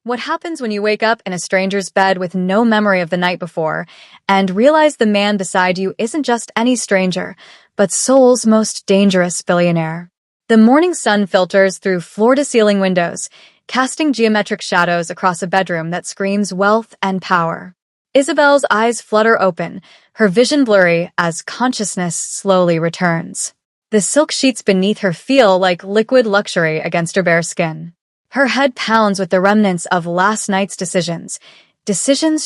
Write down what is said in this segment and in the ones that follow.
What happens when you wake up in a stranger's bed with no memory of the night before and realize the man beside you isn't just any stranger, but Seoul's most dangerous billionaire? The morning sun filters through floor-to-ceiling windows, casting geometric shadows across a bedroom that screams wealth and power. Isabel's eyes flutter open, her vision blurry as consciousness slowly returns. The silk sheets beneath her feel like liquid luxury against her bare skin. Her head pounds with the remnants of last night's decisions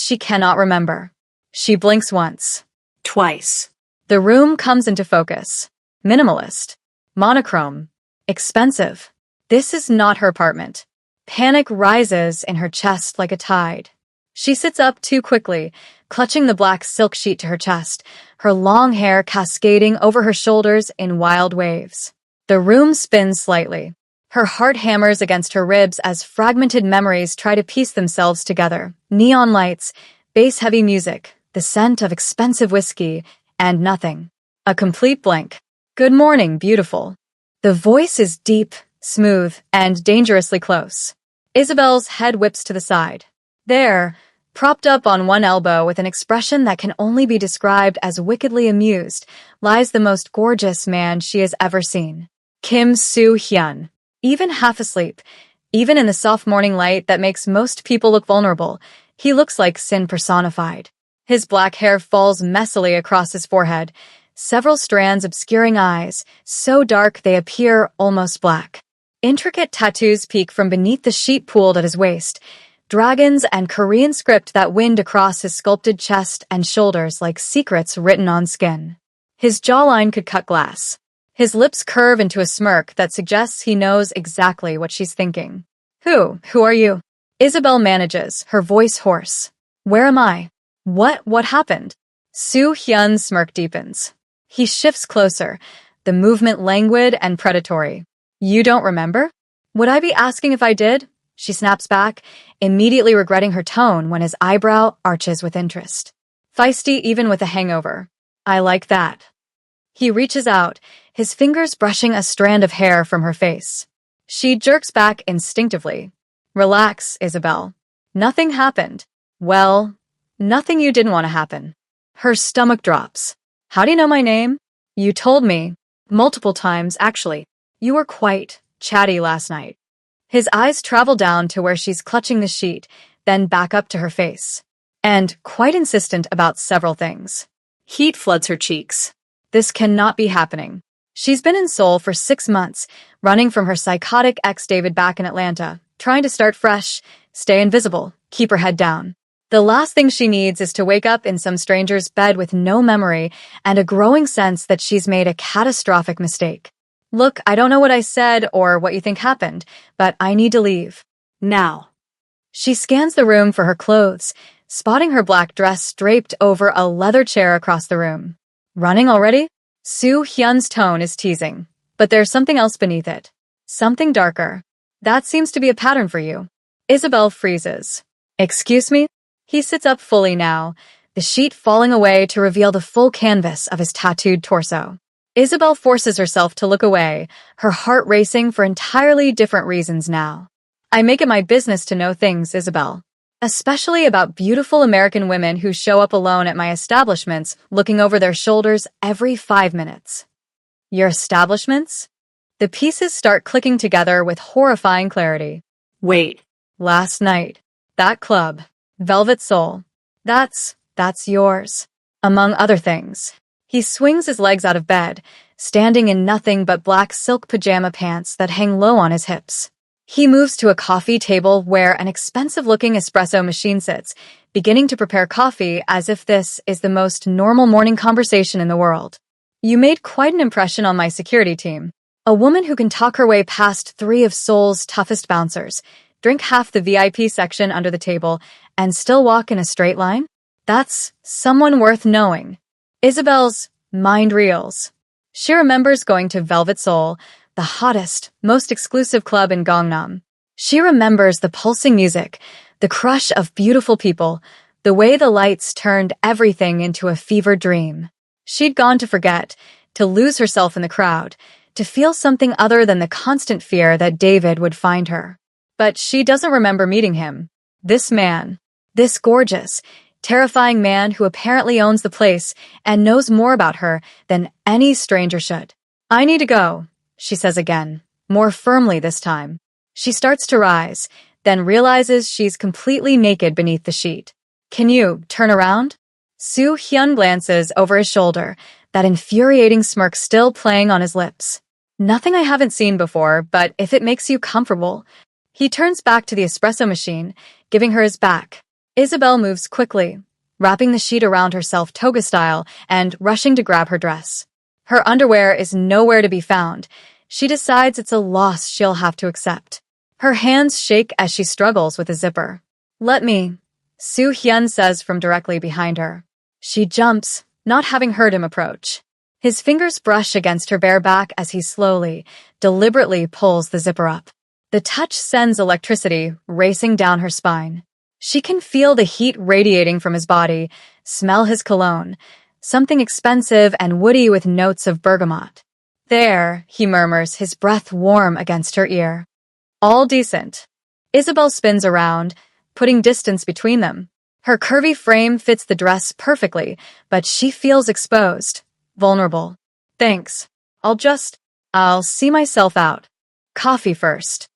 she cannot remember. She blinks once. Twice. The room comes into focus. Minimalist. Monochrome. Expensive. This is not her apartment. Panic rises in her chest like a tide. She sits up too quickly, clutching the black silk sheet to her chest, her long hair cascading over her shoulders in wild waves. The room spins slightly. Her heart hammers against her ribs as fragmented memories try to piece themselves together. Neon lights, bass-heavy music, the scent of expensive whiskey, and nothing. A complete blank. Good morning, beautiful. The voice is deep, smooth, and dangerously close. Isabel's head whips to the side. There, propped up on one elbow with an expression that can only be described as wickedly amused, lies the most gorgeous man she has ever seen. Kim Soo-hyun. Even half asleep, even in the soft morning light that makes most people look vulnerable, he looks like sin personified. His black hair falls messily across his forehead, several strands obscuring eyes, so dark they appear almost black. Intricate tattoos peek from beneath the sheet pooled at his waist, dragons and Korean script that wind across his sculpted chest and shoulders like secrets written on skin. His jawline could cut glass. His lips curve into a smirk that suggests he knows exactly what she's thinking. Who are you? Isabel manages, her voice hoarse. Where am I? What happened? Soo-hyun's smirk deepens. He shifts closer, the movement languid and predatory. You don't remember? Would I be asking if I did? She snaps back, immediately regretting her tone when his eyebrow arches with interest. Feisty even with a hangover. I like that. He reaches out, his fingers brushing a strand of hair from her face. She jerks back instinctively. Relax, Isabel. Nothing happened. Well, nothing you didn't want to happen. Her stomach drops. How do you know my name? You told me. Multiple times, actually. You were quite chatty last night. His eyes travel down to where she's clutching the sheet, then back up to her face. And quite insistent about several things. Heat floods her cheeks. This cannot be happening. She's been in Seoul for 6 months, running from her psychotic ex-David back in Atlanta, trying to start fresh, stay invisible, keep her head down. The last thing she needs is to wake up in some stranger's bed with no memory and a growing sense that she's made a catastrophic mistake. Look, I don't know what I said or what you think happened, but I need to leave. Now. She scans the room for her clothes, spotting her black dress draped over a leather chair across the room. Running already? Soo-hyun's tone is teasing, but there's something else beneath it. Something darker. That seems to be a pattern for you. Isabel freezes. Excuse me? He sits up fully now, the sheet falling away to reveal the full canvas of his tattooed torso. Isabel forces herself to look away, her heart racing for entirely different reasons now. I make it my business to know things, Isabel. Especially about beautiful American women who show up alone at my establishments, looking over their shoulders every 5 minutes. Your establishments? The pieces start clicking together with horrifying clarity. Wait. Last night. That club. Velvet Soul. That's yours. Among other things. He swings his legs out of bed, standing in nothing but black silk pajama pants that hang low on his hips. He moves to a coffee table where an expensive-looking espresso machine sits, beginning to prepare coffee as if this is the most normal morning conversation in the world. You made quite an impression on my security team. A woman who can talk her way past 3 of Seoul's toughest bouncers, drink half the VIP section under the table, and still walk in a straight line? That's someone worth knowing. Isabel's mind reels. She remembers going to Velvet Soul, the hottest, most exclusive club in Gangnam. She remembers the pulsing music, the crush of beautiful people, the way the lights turned everything into a fever dream. She'd gone to forget, to lose herself in the crowd, to feel something other than the constant fear that David would find her. But she doesn't remember meeting him, This man. This gorgeous, terrifying man who apparently owns the place and knows more about her than any stranger should. I need to go, she says again, more firmly this time. She starts to rise, then realizes she's completely naked beneath the sheet. Can you turn around? Soo Hyun glances over his shoulder, that infuriating smirk still playing on his lips. Nothing I haven't seen before, but if it makes you comfortable. He turns back to the espresso machine, giving her his back. Isabel moves quickly, wrapping the sheet around herself toga style and rushing to grab her dress. Her underwear is nowhere to be found. She decides it's a loss she'll have to accept. Her hands shake as she struggles with a zipper. Let me, Soo Hyun says from directly behind her. She jumps, not having heard him approach. His fingers brush against her bare back as he slowly, deliberately pulls the zipper up. The touch sends electricity racing down her spine. She can feel the heat radiating from his body, smell his cologne, something expensive and woody with notes of bergamot. There, he murmurs, his breath warm against her ear. All decent. Isabel spins around, putting distance between them. Her curvy frame fits the dress perfectly, but she feels exposed, vulnerable. Thanks. I'll see myself out. Coffee first.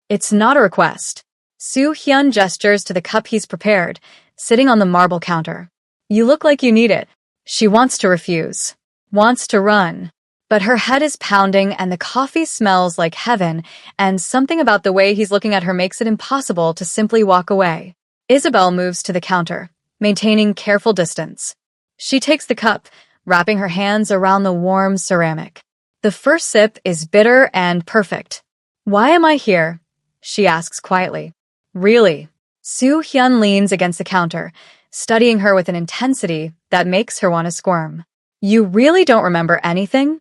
It's not a request. Soo Hyun gestures to the cup he's prepared, sitting on the marble counter. You look like you need it. She wants to refuse. Wants to run. But her head is pounding and the coffee smells like heaven, and something about the way he's looking at her makes it impossible to simply walk away. Isabel moves to the counter, maintaining careful distance. She takes the cup, wrapping her hands around the warm ceramic. The first sip is bitter and perfect. Why am I here? She asks quietly. Really? Soo Hyun leans against the counter, studying her with an intensity that makes her want to squirm. You really don't remember anything?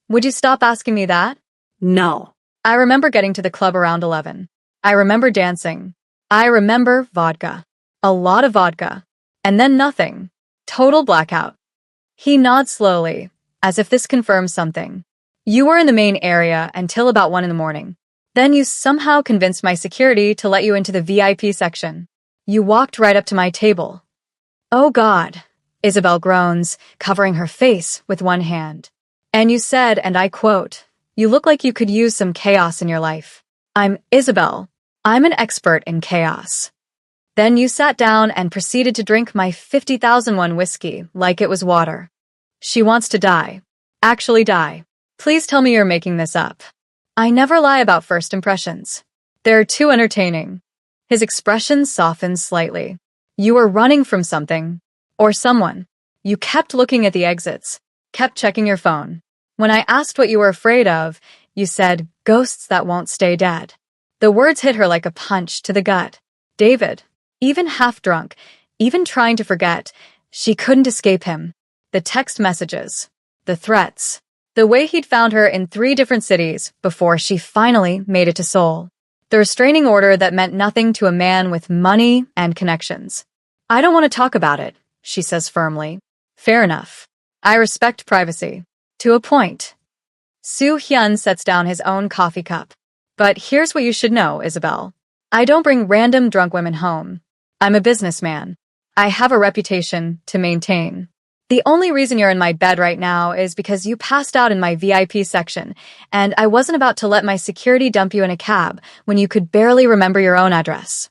Would you stop asking me that? No. I remember getting to the club around 11. I remember dancing. I remember vodka. A lot of vodka. And then nothing. Total blackout. He nods slowly, as if this confirms something. You were in the main area until about 1 a.m. Then you somehow convinced my security to let you into the VIP section. You walked right up to my table. Oh God, Isabel groans, covering her face with one hand. And you said, and I quote, you look like you could use some chaos in your life. I'm Isabel. I'm an expert in chaos. Then you sat down and proceeded to drink my 50,001 whiskey like it was water. She wants to die. Actually die. Please tell me you're making this up. I never lie about first impressions. They're too entertaining. His expression softens slightly. You were running from something. Or someone. You kept looking at the exits. Kept checking your phone. When I asked what you were afraid of, you said, ghosts that won't stay dead. The words hit her like a punch to the gut. David. Even half drunk, even trying to forget, she couldn't escape him. The text messages. The threats. The way he'd found her in 3 different cities before she finally made it to Seoul. The restraining order that meant nothing to a man with money and connections. I don't want to talk about it, she says firmly. Fair enough. I respect privacy. To a point. Soo Hyun sets down his own coffee cup. But here's what you should know, Isabel. I don't bring random drunk women home. I'm a businessman. I have a reputation to maintain. The only reason you're in my bed right now is because you passed out in my VIP section, and I wasn't about to let my security dump you in a cab when you could barely remember your own address.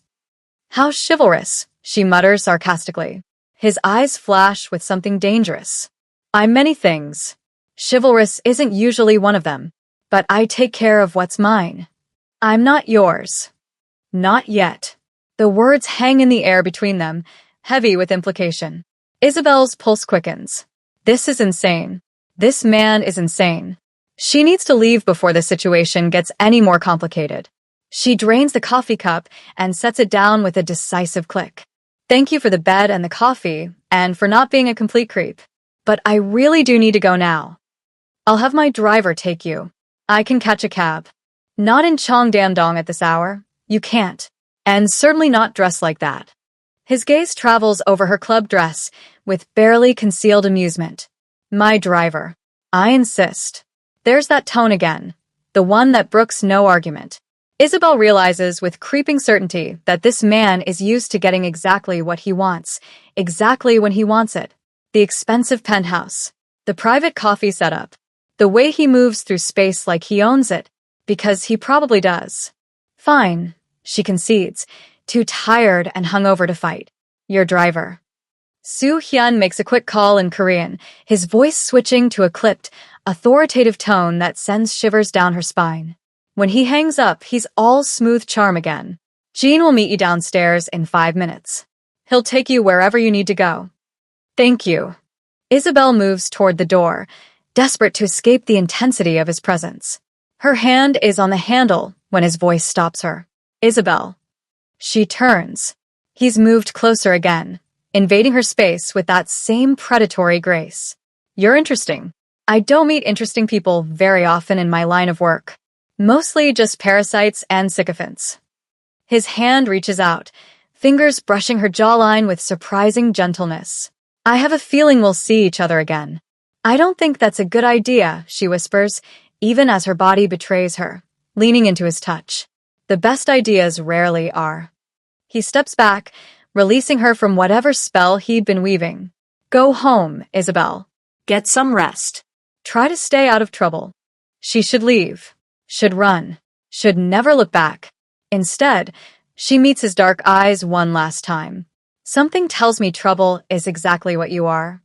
How chivalrous, she mutters sarcastically. His eyes flash with something dangerous. I'm many things. Chivalrous isn't usually one of them, but I take care of what's mine. I'm not yours. Not yet. The words hang in the air between them, heavy with implication. Isabel's pulse quickens. This is insane. This man is insane. She needs to leave before the situation gets any more complicated. She drains the coffee cup and sets it down with a decisive click. Thank you for the bed and the coffee, and for not being a complete creep. But I really do need to go now. I'll have my driver take you. I can catch a cab. Not in Cheongdam-dong at this hour. You can't. And certainly not dressed like that. His gaze travels over her club dress with barely concealed amusement. My driver. I insist. There's that tone again. The one that brooks no argument. Isabel realizes with creeping certainty that this man is used to getting exactly what he wants, exactly when he wants it. The expensive penthouse, the private coffee setup, the way he moves through space like he owns it, because he probably does. Fine, she concedes, too tired and hungover to fight. Your driver. Soo Hyun makes a quick call in Korean, his voice switching to a clipped, authoritative tone that sends shivers down her spine. When he hangs up, he's all smooth charm again. Jean will meet you downstairs in 5 minutes. He'll take you wherever you need to go. Thank you. Isabel moves toward the door, desperate to escape the intensity of his presence. Her hand is on the handle when his voice stops her. Isabel. She turns. He's moved closer again, invading her space with that same predatory grace. You're interesting. I don't meet interesting people very often in my line of work. Mostly just parasites and sycophants. His hand reaches out, fingers brushing her jawline with surprising gentleness. I have a feeling we'll see each other again. I don't think that's a good idea, she whispers, even as her body betrays her, leaning into his touch. The best ideas rarely are. He steps back, releasing her from whatever spell he'd been weaving. Go home, Isabel. Get some rest. Try to stay out of trouble. She should leave. Should run, should never look back. Instead, she meets his dark eyes one last time. Something tells me trouble is exactly what you are.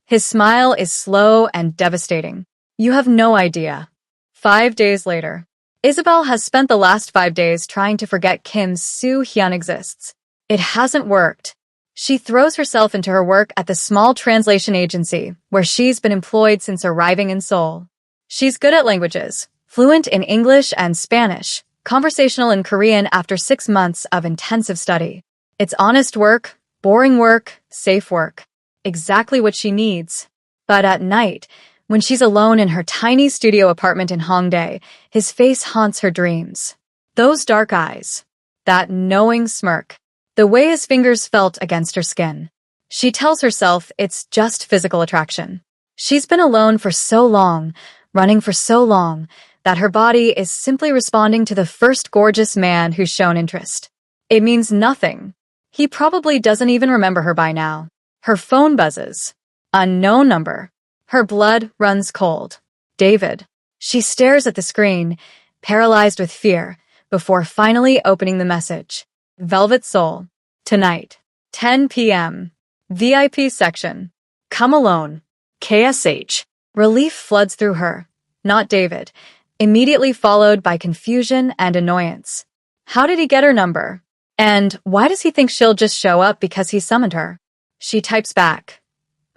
His smile is slow and devastating. You have no idea. 5 days later, Isabel has spent the last 5 days trying to forget Kim Soo Hyun exists. It hasn't worked. She throws herself into her work at the small translation agency where she's been employed since arriving in Seoul. She's good at languages. Fluent in English and Spanish, conversational in Korean after 6 months of intensive study. It's honest work, boring work, safe work. Exactly what she needs. But at night, when she's alone in her tiny studio apartment in Hongdae, his face haunts her dreams. Those dark eyes. That knowing smirk. The way his fingers felt against her skin. She tells herself it's just physical attraction. She's been alone for so long, running for so long, that her body is simply responding to the first gorgeous man who's shown interest. It means nothing. He probably doesn't even remember her by now. Her phone buzzes. Unknown number. Her blood runs cold. David. She stares at the screen, paralyzed with fear, before finally opening the message. Velvet Soul. Tonight. 10 p.m. VIP section. Come alone. KSH. Relief floods through her. Not David. Immediately followed by confusion and annoyance. How did he get her number? And why does he think she'll just show up because he summoned her? She types back.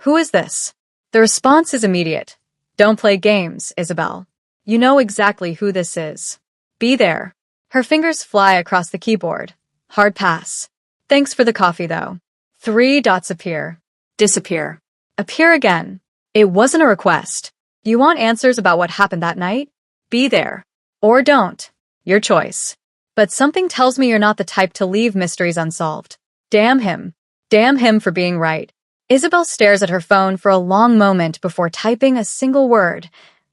Who is this? The response is immediate. Don't play games, Isabel. You know exactly who this is. Be there. Her fingers fly across the keyboard. Hard pass. Thanks for the coffee, though. 3 dots appear. Disappear. Appear again. It wasn't a request. You want answers about what happened that night? Be there. Or don't. Your choice. But something tells me you're not the type to leave mysteries unsolved. Damn him. Damn him for being right. Isabel stares at her phone for a long moment before typing a single word.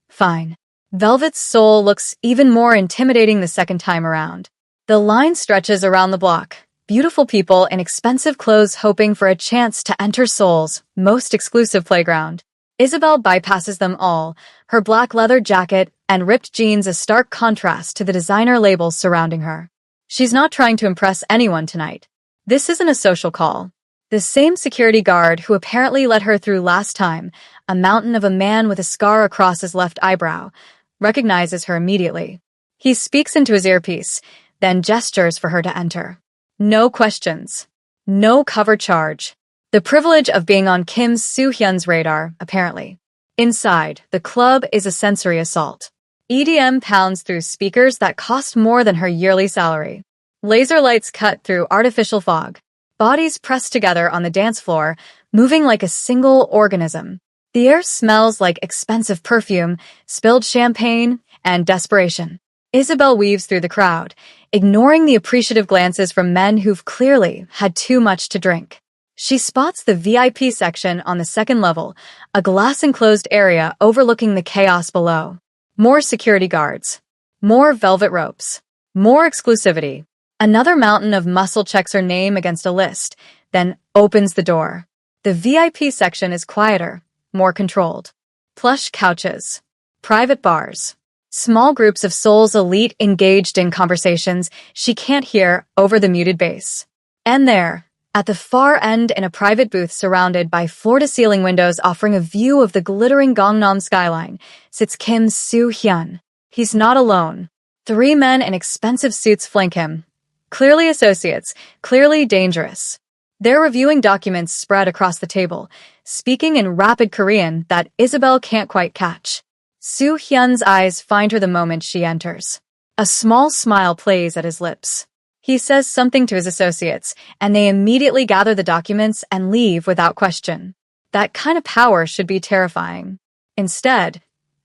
Fine. Velvet's soul looks even more intimidating the second time around. The line stretches around the block. Beautiful people in expensive clothes hoping for a chance to enter Seoul's most exclusive playground. Isabel bypasses them all, her black leather jacket and ripped jeans a stark contrast to the designer labels surrounding her. She's not trying to impress anyone tonight. This isn't a social call. The same security guard who apparently let her through last time, a mountain of a man with a scar across his left eyebrow, recognizes her immediately. He speaks into his earpiece, then gestures for her to enter. No questions. No cover charge. The privilege of being on Kim Soo Hyun's radar, apparently. Inside, the club is a sensory assault. EDM pounds through speakers that cost more than her yearly salary. Laser lights cut through artificial fog. Bodies pressed together on the dance floor, moving like a single organism. The air smells like expensive perfume, spilled champagne, and desperation. Isabel weaves through the crowd, ignoring the appreciative glances from men who've clearly had too much to drink. She spots the VIP section on the second level, a glass-enclosed area overlooking the chaos below. More security guards. More velvet ropes. More exclusivity. Another mountain of muscle checks her name against a list, then opens the door. The VIP section is quieter, more controlled. Plush couches. Private bars. Small groups of Seoul's elite engaged in conversations she can't hear over the muted bass. And there, at the far end in a private booth surrounded by floor-to-ceiling windows offering a view of the glittering Gangnam skyline, sits Kim Soo-hyun. He's not alone. 3 men in expensive suits flank him. Clearly associates, clearly dangerous. They're reviewing documents spread across the table, speaking in rapid Korean that Isabel can't quite catch. Soo-hyun's eyes find her the moment she enters. A small smile plays at his lips. He says something to his associates, and they immediately gather the documents and leave without question. That kind of power should be terrifying. Instead,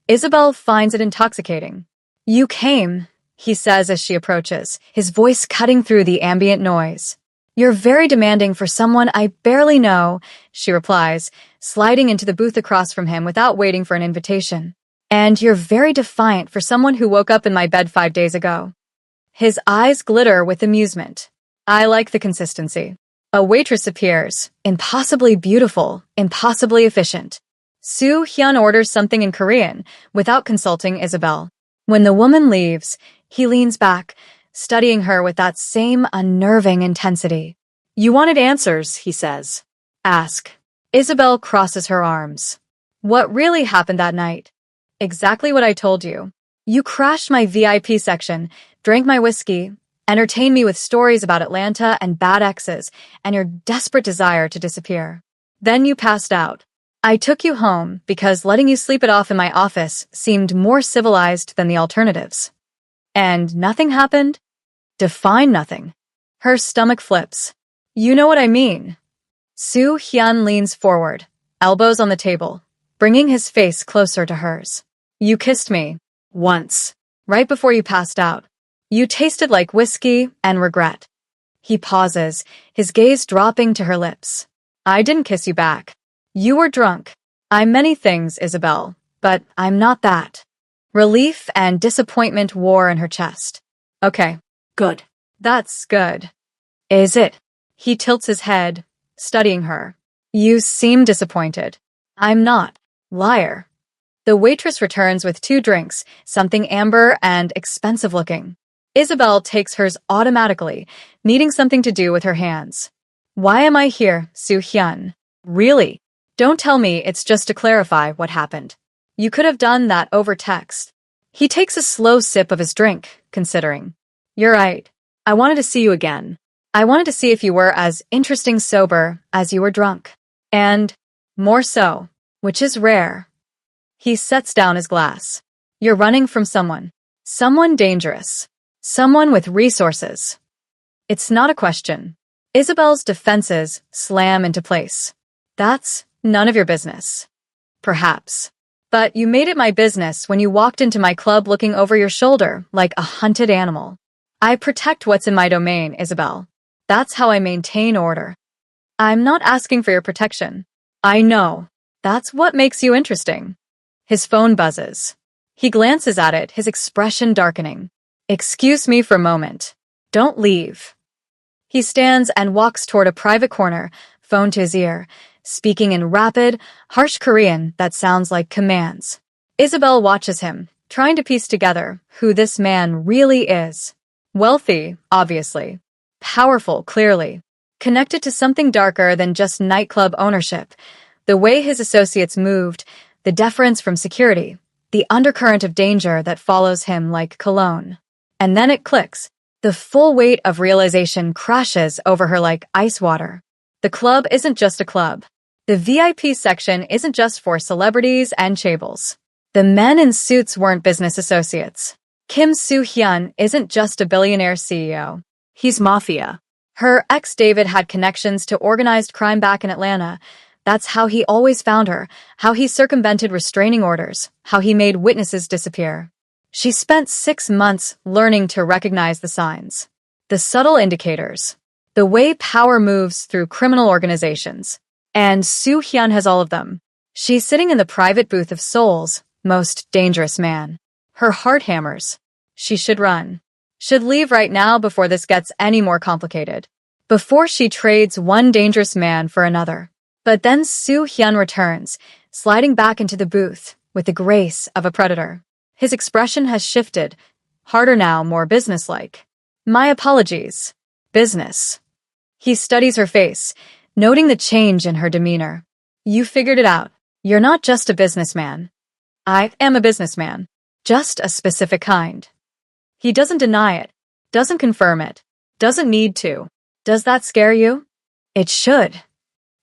Isabel finds it intoxicating. "You came," he says as she approaches, his voice cutting through the ambient noise. "You're very demanding for someone I barely know," she replies, sliding into the booth across from him without waiting for an invitation. "And you're very defiant for someone who woke up in my bed 5 days ago." His eyes glitter with amusement. "I like the consistency." A waitress appears, impossibly beautiful, impossibly efficient. Soo-hyun orders something in Korean, without consulting Isabel. When the woman leaves, he leans back, studying her with that same unnerving intensity. "You wanted answers," he says. "Ask." Isabel crosses her arms. "What really happened that night?" "Exactly what I told you. You crashed my VIP section, drank my whiskey, entertained me with stories about Atlanta and bad exes, and your desperate desire to disappear. Then you passed out. I took you home because letting you sleep it off in my office seemed more civilized than the alternatives. And nothing happened?" "Define nothing." Her stomach flips. "You know what I mean." Soo-hyun leans forward, elbows on the table, bringing his face closer to hers. "You kissed me. Once. Right before you passed out. You tasted like whiskey and regret." He pauses, his gaze dropping to her lips. "I didn't kiss you back. You were drunk. I'm many things, Isabel, but I'm not that." Relief and disappointment war in her chest. "Okay, good. That's good." "Is it?" He tilts his head, studying her. "You seem disappointed." "I'm not. Liar." The waitress returns with 2 drinks, something amber and expensive-looking. Isabel takes hers automatically, needing something to do with her hands. "Why am I here, Soo-hyun? Really? Don't tell me it's just to clarify what happened. You could have done that over text." He takes a slow sip of his drink, considering. "You're right. I wanted to see you again. I wanted to see if you were as interesting sober as you were drunk. And more so, which is rare." He sets down his glass. "You're running from someone. Someone dangerous. Someone with resources." It's not a question. Isabel's defenses slam into place. "That's none of your business." "Perhaps. But you made it my business when you walked into my club looking over your shoulder like a hunted animal. I protect what's in my domain, Isabel. That's how I maintain order." "I'm not asking for your protection." "I know. That's what makes you interesting." His phone buzzes. He glances at it, his expression darkening. "Excuse me for a moment. Don't leave." He stands and walks toward a private corner, phone to his ear, speaking in rapid, harsh Korean that sounds like commands. Isabel watches him, trying to piece together who this man really is. Wealthy, obviously. Powerful, clearly. Connected to something darker than just nightclub ownership. The way his associates moved, the deference from security, the undercurrent of danger that follows him like cologne. And then it clicks. The full weight of realization crashes over her like ice water. The club isn't just a club. The VIP section isn't just for celebrities and chaebols. The men in suits weren't business associates. Kim Soo-hyun isn't just a billionaire CEO. He's Mafia. Her ex David had connections to organized crime back in Atlanta. That's how he always found her, how he circumvented restraining orders, how he made witnesses disappear. She spent 6 months learning to recognize the signs, the subtle indicators, the way power moves through criminal organizations. And Soo-hyun has all of them. She's sitting in the private booth of Seoul's most dangerous man. Her heart hammers. She should run. Should leave right now before this gets any more complicated. Before she trades one dangerous man for another. But then Soo Hyun returns, sliding back into the booth with the grace of a predator. His expression has shifted, harder now, more businesslike. My apologies. Business. He studies her face, noting the change in her demeanor. You figured it out. You're not just a businessman. I am a businessman. Just a specific kind. He doesn't deny it, doesn't confirm it, doesn't need to. Does that scare you? It should.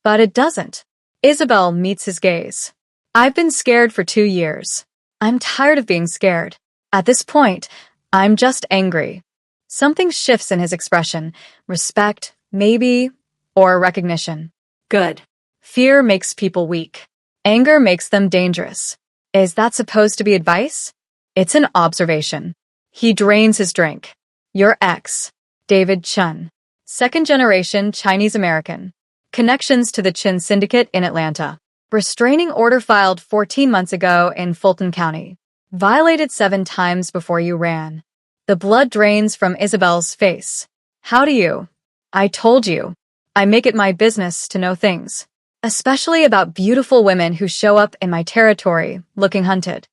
But it doesn't. Isabel meets his gaze. I've been scared for 2 years. I'm tired of being scared. At this point, I'm just angry. Something shifts in his expression. Respect, maybe, or recognition. Good. Fear makes people weak. Anger makes them dangerous. Is that supposed to be advice? It's an observation. He drains his drink. Your ex, David Chun. Second-generation Chinese-American. Connections to the Chin Syndicate in Atlanta. Restraining order filed 14 months ago in Fulton County. Violated 7 times before you ran. The blood drains from Isabel's face. How do you? I told you. I make it my business to know things. Especially about beautiful women who show up in my territory, looking hunted.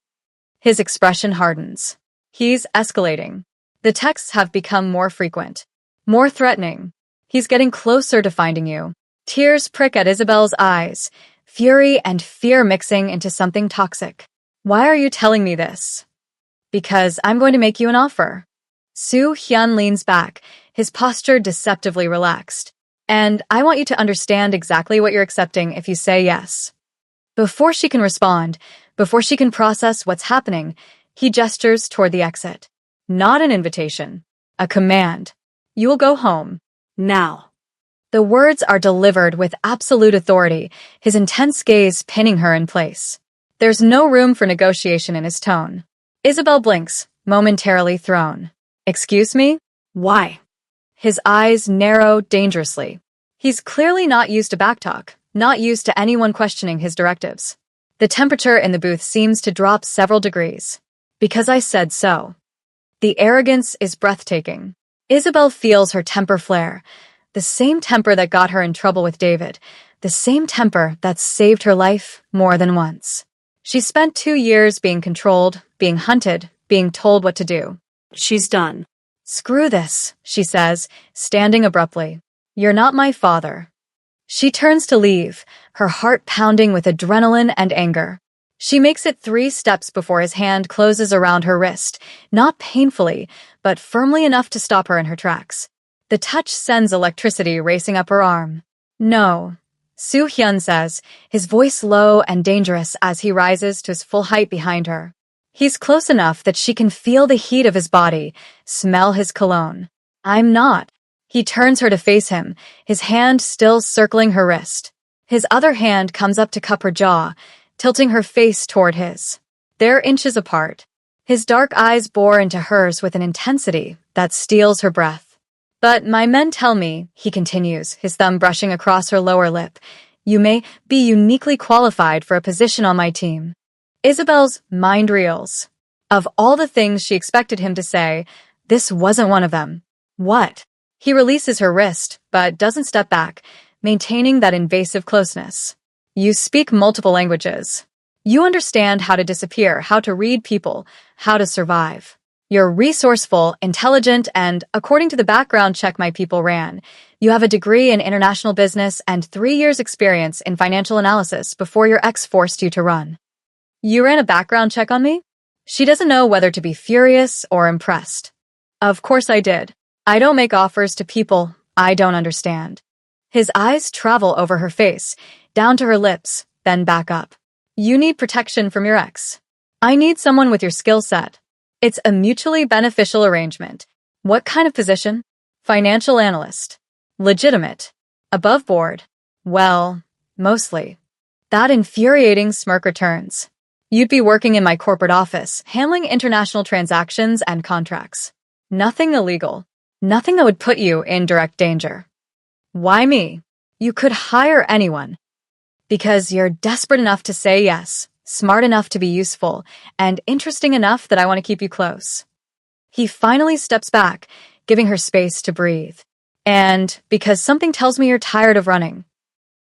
His expression hardens. He's escalating. The texts have become more frequent. More threatening. He's getting closer to finding you. Tears prick at Isabel's eyes, fury and fear mixing into something toxic. Why are you telling me this? Because I'm going to make you an offer. Soo Hyun leans back, his posture deceptively relaxed. And I want you to understand exactly what you're accepting if you say yes. Before she can respond, before she can process what's happening, he gestures toward the exit. Not an invitation. A command. You will go home. Now. The words are delivered with absolute authority, his intense gaze pinning her in place. There's no room for negotiation in his tone. Isabel blinks, momentarily thrown. Excuse me? Why? His eyes narrow dangerously. He's clearly not used to backtalk, not used to anyone questioning his directives. The temperature in the booth seems to drop several degrees. Because I said so. The arrogance is breathtaking. Isabel feels her temper flare. The same temper that got her in trouble with David. The same temper that saved her life more than once. She spent 2 years being controlled, being hunted, being told what to do. She's done. Screw this, she says, standing abruptly. You're not my father. She turns to leave, her heart pounding with adrenaline and anger. She makes it 3 steps before his hand closes around her wrist, not painfully, but firmly enough to stop her in her tracks. The touch sends electricity racing up her arm. No, Soo Hyun says, his voice low and dangerous as he rises to his full height behind her. He's close enough that she can feel the heat of his body, smell his cologne. I'm not. He turns her to face him, his hand still circling her wrist. His other hand comes up to cup her jaw, tilting her face toward his. They're inches apart. His dark eyes bore into hers with an intensity that steals her breath. But my men tell me, he continues, his thumb brushing across her lower lip, you may be uniquely qualified for a position on my team. Isabel's mind reels. Of all the things she expected him to say, this wasn't one of them. What? He releases her wrist, but doesn't step back, maintaining that invasive closeness. You speak multiple languages. You understand how to disappear, how to read people, how to survive. You're resourceful, intelligent, and, according to the background check my people ran, you have a degree in international business and 3 years' experience in financial analysis before your ex forced you to run. You ran a background check on me? She doesn't know whether to be furious or impressed. Of course I did. I don't make offers to people I don't understand. His eyes travel over her face, down to her lips, then back up. You need protection from your ex. I need someone with your skill set. It's a mutually beneficial arrangement. What kind of position? Financial analyst. Legitimate. Above board. Well, mostly. That infuriating smirk returns. You'd be working in my corporate office, handling international transactions and contracts. Nothing illegal. Nothing that would put you in direct danger. Why me? You could hire anyone. Because you're desperate enough to say yes, smart enough to be useful, and interesting enough that I want to keep you close. He finally steps back, giving her space to breathe. And because something tells me you're tired of running.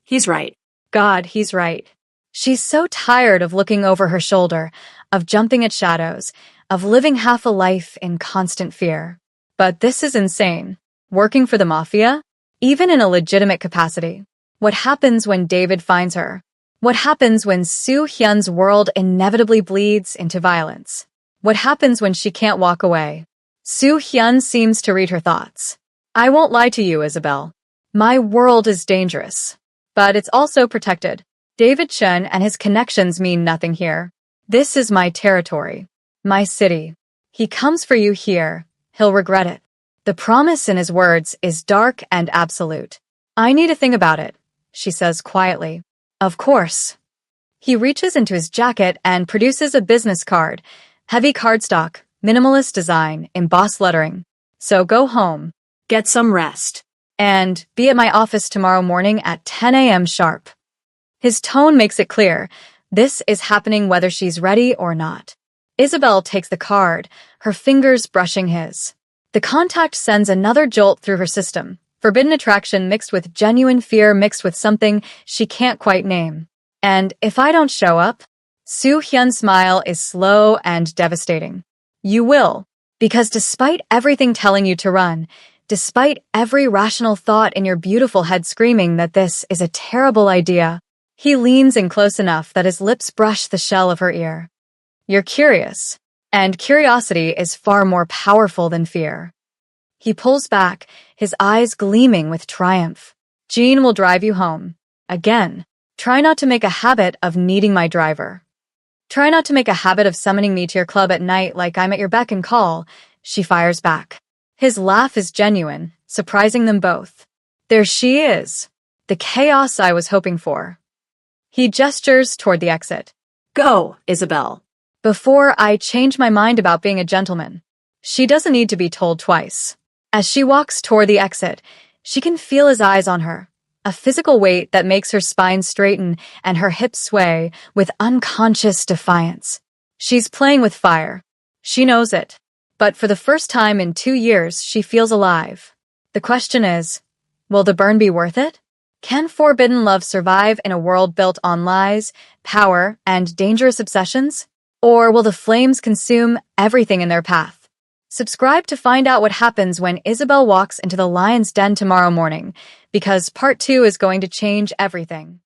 He's right. God, he's right. She's so tired of looking over her shoulder, of jumping at shadows, of living half a life in constant fear. But this is insane. Working for the Mafia? Even in a legitimate capacity. What happens when David finds her? What happens when Soo Hyun's world inevitably bleeds into violence? What happens when she can't walk away? Soo Hyun seems to read her thoughts. I won't lie to you, Isabel. My world is dangerous. But it's also protected. David Chun and his connections mean nothing here. This is my territory. My city. He comes for you here. He'll regret it. The promise in his words is dark and absolute. I need to think about it, she says quietly. Of course. He reaches into his jacket and produces a business card. Heavy cardstock, minimalist design, embossed lettering. So go home. Get some rest. And be at my office tomorrow morning at 10 a.m. sharp. His tone makes it clear. This is happening whether she's ready or not. Isabel takes the card, her fingers brushing his. The contact sends another jolt through her system. Forbidden attraction mixed with genuine fear mixed with something she can't quite name. And if I don't show up? Soo Hyun's smile is slow and devastating. You will. Because despite everything telling you to run, despite every rational thought in your beautiful head screaming that this is a terrible idea, he leans in close enough that his lips brush the shell of her ear. You're curious. And curiosity is far more powerful than fear. He pulls back, his eyes gleaming with triumph. Jean will drive you home. Again. Try not to make a habit of needing my driver. Try not to make a habit of summoning me to your club at night like I'm at your beck and call, she fires back. His laugh is genuine, surprising them both. There she is. The chaos I was hoping for. He gestures toward the exit. Go, Isabel. Before I change my mind about being a gentleman. She doesn't need to be told twice. As she walks toward the exit, she can feel his eyes on her. A physical weight that makes her spine straighten and her hips sway with unconscious defiance. She's playing with fire. She knows it. But for the first time in 2 years, she feels alive. The question is, will the burn be worth it? Can forbidden love survive in a world built on lies, power, and dangerous obsessions? Or will the flames consume everything in their path? Subscribe to find out what happens when Isabel walks into the lion's den tomorrow morning, because part 2 is going to change everything.